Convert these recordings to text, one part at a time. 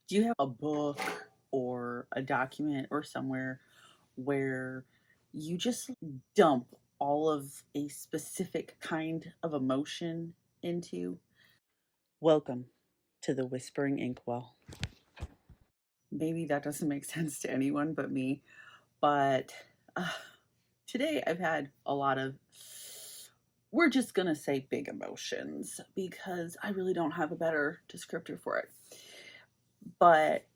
Do you have a book or a document or somewhere where you just dump all of a specific kind of emotion into? Welcome to the Whispering Inkwell. Maybe that doesn't make sense to anyone but me, but uh, today I've had a lot of, we're just going to say big emotions because I really don't have a better descriptor for it. But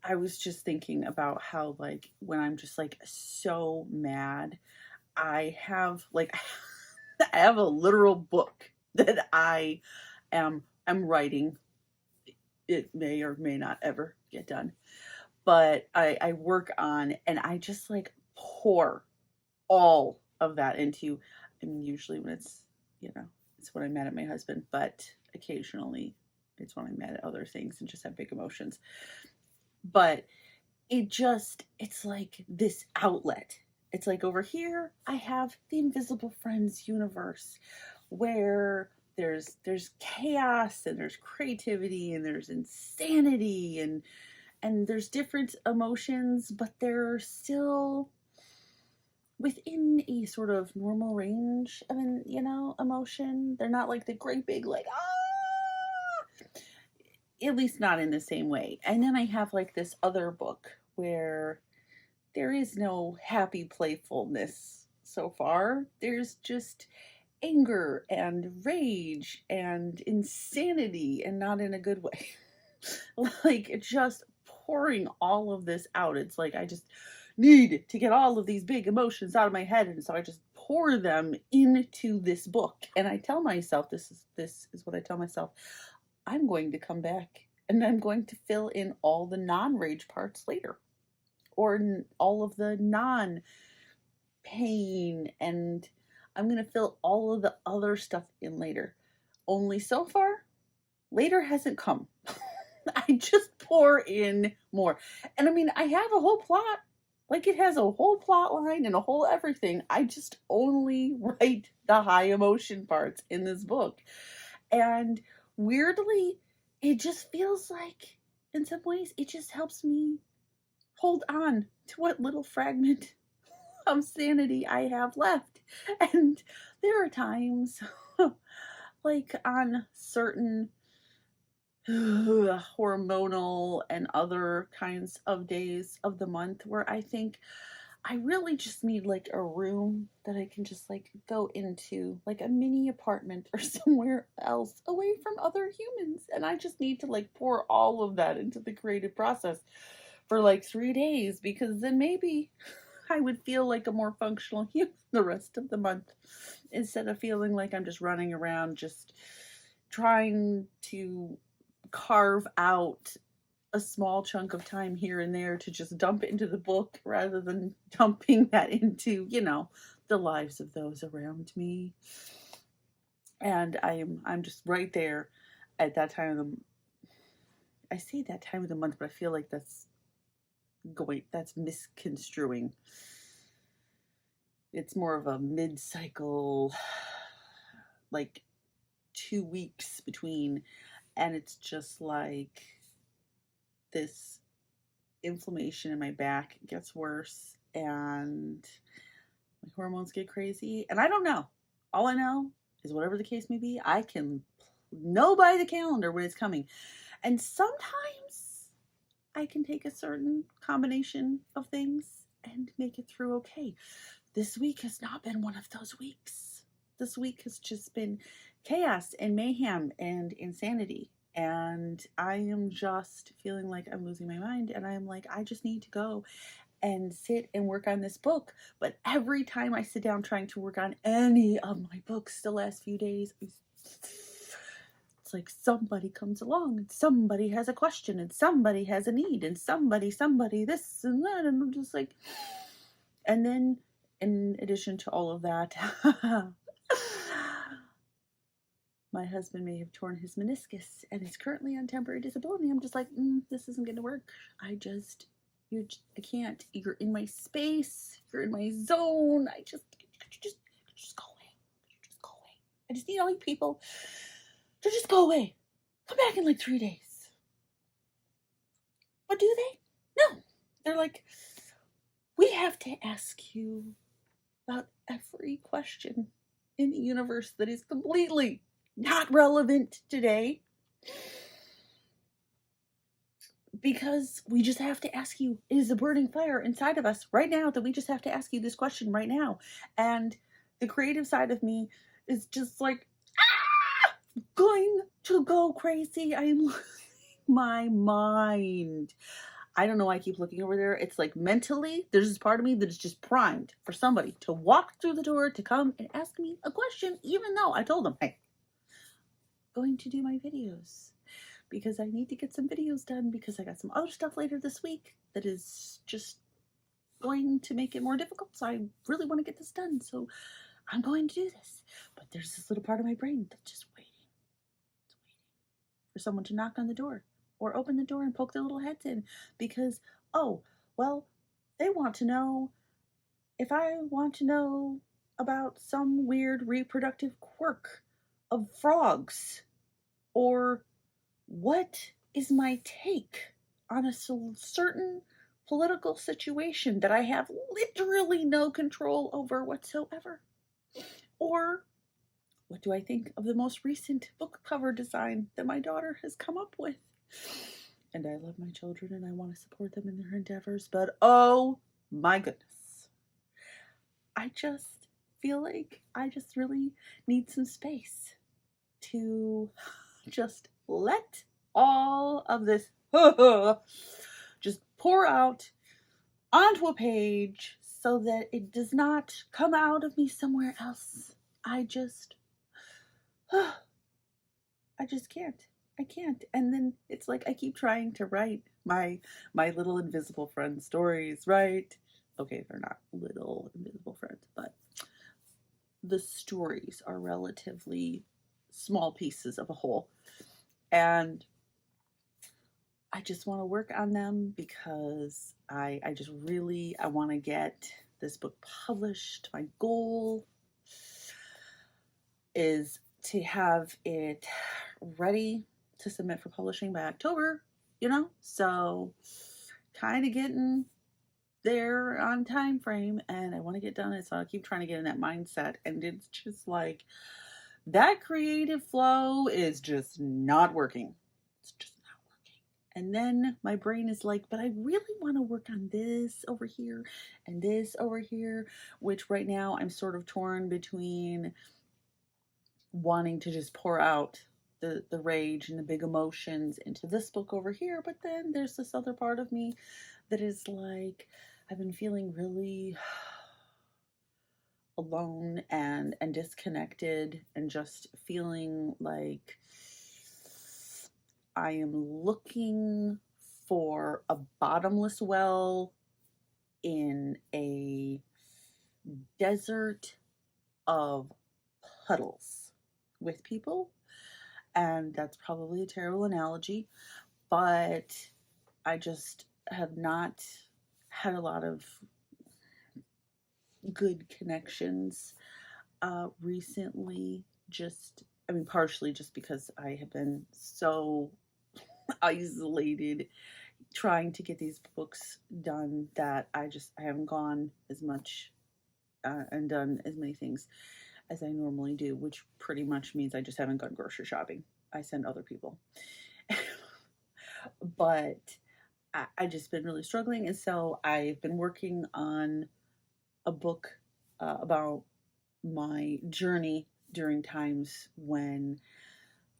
I was just thinking about how, like, when I'm just like so mad, I have like, I have a literal book that I'm writing. It may or may not ever get done, but I work on, and I just like pour all of that into. I mean, usually when it's when I'm mad at my husband, but occasionally it's when I'm mad at other things and just have big emotions. But it's like this outlet. It's like over here I have the Invisible Friends universe where there's chaos and there's creativity and there's insanity and there's different emotions, but they're still within a sort of normal range of an emotion. They're not like the great big like at least not in the same way. And then I have like this other book where there is no happy playfulness so far. There's just anger and rage and insanity, and not in a good way. Like just pouring all of this out. It's like I just need to get all of these big emotions out of my head, and so I just pour them into this book. And I tell myself, this is what I tell myself. I'm going to come back and I'm going to fill in all the non-rage parts later, or all of the non pain, and I'm going to fill all of the other stuff in later. Only so far, later hasn't come. I just pour in more. And I mean, I have a whole plot. Like it has a whole plot line and a whole everything. I just only write the high emotion parts in this book. And weirdly, it just feels like, in some ways, it just helps me hold on to what little fragment of sanity I have left. And there are times, like on certain hormonal and other kinds of days of the month, where I think I really just need like a room that I can just like go into, like a mini apartment or somewhere else away from other humans. And I just need to like pour all of that into the creative process for like 3 days, because then maybe I would feel like a more functional human the rest of the month, instead of feeling like I'm just running around just trying to carve out a small chunk of time here and there to just dump into the book, rather than dumping that into, the lives of those around me. And I'm just right there at that time of the I say that time of the month, but I feel like that's misconstruing. It's more of a mid-cycle, like 2 weeks between, and it's just like this inflammation in my back gets worse and my hormones get crazy. And I don't know. All I know is, whatever the case may be, I can know by the calendar when it's coming. And sometimes I can take a certain combination of things and make it through okay. This week has not been one of those weeks. This week has just been chaos and mayhem and insanity. And I am just feeling like I'm losing my mind. And I'm like, I just need to go and sit and work on this book. But every time I sit down trying to work on any of my books the last few days, it's like somebody comes along and somebody has a question and somebody has a need and somebody this and that. And I'm just like, and then in addition to all of that, my husband may have torn his meniscus and is currently on temporary disability. I'm just like, this isn't going to work. I can't. You're in my space. You're in my zone. Just go away. Just go away. I just need all you people to just go away. Come back in like 3 days. do they? No. They're like, we have to ask you about every question in the universe that is completely not relevant today. Because we just have to ask you, is a burning fire inside of us right now that we just have to ask you this question right now? And the creative side of me is just like, going to go crazy. I am losing my mind. I don't know why I keep looking over there. It's like mentally, there's this part of me that is just primed for somebody to walk through the door to come and ask me a question, even though I told them, hey, I'm going to do my videos because I need to get some videos done because I got some other stuff later this week that is just going to make it more difficult. So I really want to get this done. So I'm going to do this. But there's this little part of my brain that's just waiting. It's waiting for someone to knock on the door or open the door and poke their little heads in because, oh, well, they want to know if I want to know about some weird reproductive quirk of frogs, or what is my take on a certain political situation that I have literally no control over whatsoever, or what do I think of the most recent book cover design that my daughter has come up with. And I love my children and I want to support them in their endeavors, but oh my goodness, I just feel like I just really need some space to just let all of this just pour out onto a page so that it does not come out of me somewhere else. I just can't. I can't. And then it's like I keep trying to write my little invisible friend stories, right? Okay, they're not little invisible friends, but the stories are relatively small pieces of a whole. And I just want to work on them because I just really, I want to get this book published. My goal is to have it ready to submit for publishing by October, so kind of getting there on time frame, and I want to get done it, so I keep trying to get in that mindset, and it's just like that creative flow is just not working. It's just not working. And then my brain is like, but I really want to work on this over here and this over here, which right now I'm sort of torn between wanting to just pour out the rage and the big emotions into this book over here, but then there's this other part of me that is like, I've been feeling really alone and disconnected, and just feeling like I am looking for a bottomless well in a desert of puddles with people. And that's probably a terrible analogy, but I just have not had a lot of good connections recently. Partially just because I have been so isolated trying to get these books done that I haven't gone as much and done as many things as I normally do, which pretty much means I just haven't gone grocery shopping. I send other people. But I just been really struggling, and so I've been working on a book about my journey during times when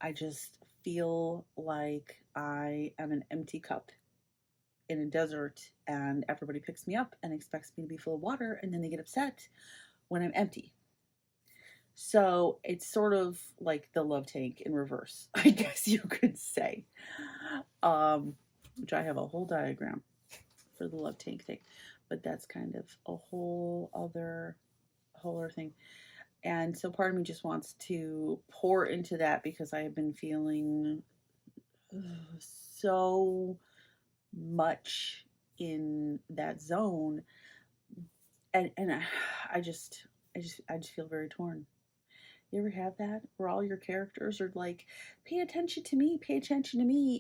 I just feel like I am an empty cup in a desert, and everybody picks me up and expects me to be full of water, and then they get upset when I'm empty. So it's sort of like the love tank in reverse, I guess you could say. Which I have a whole diagram for the love tank thing, but that's kind of a whole other thing. And so part of me just wants to pour into that because I have been feeling so much in that zone, and I just feel very torn. You ever have that where all your characters are like, pay attention to me,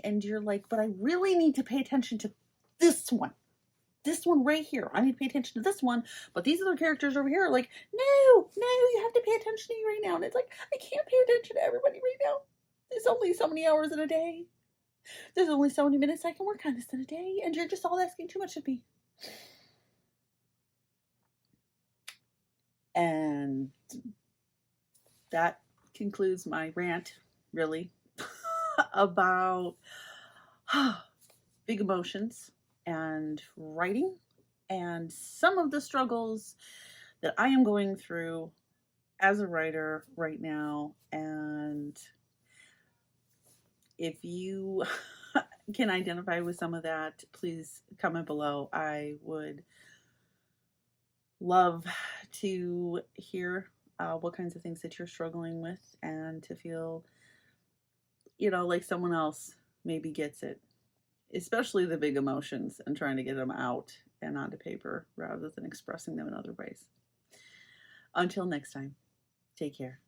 and you're like, but I really need to pay attention to this one. This one right here. I need to pay attention to this one, but these other characters over here are like, no, you have to pay attention to me right now. And it's like, I can't pay attention to everybody right now. There's only so many hours in a day. There's only so many minutes I can work on this in a day, and you're just all asking too much of me. And that concludes my rant, really, about big emotions and writing and some of the struggles that I am going through as a writer right now. And if you can identify with some of that, please comment below. I would love to hear what kinds of things that you're struggling with, and to feel, like someone else maybe gets it, especially the big emotions, and trying to get them out and onto paper rather than expressing them in other ways. Until next time, take care.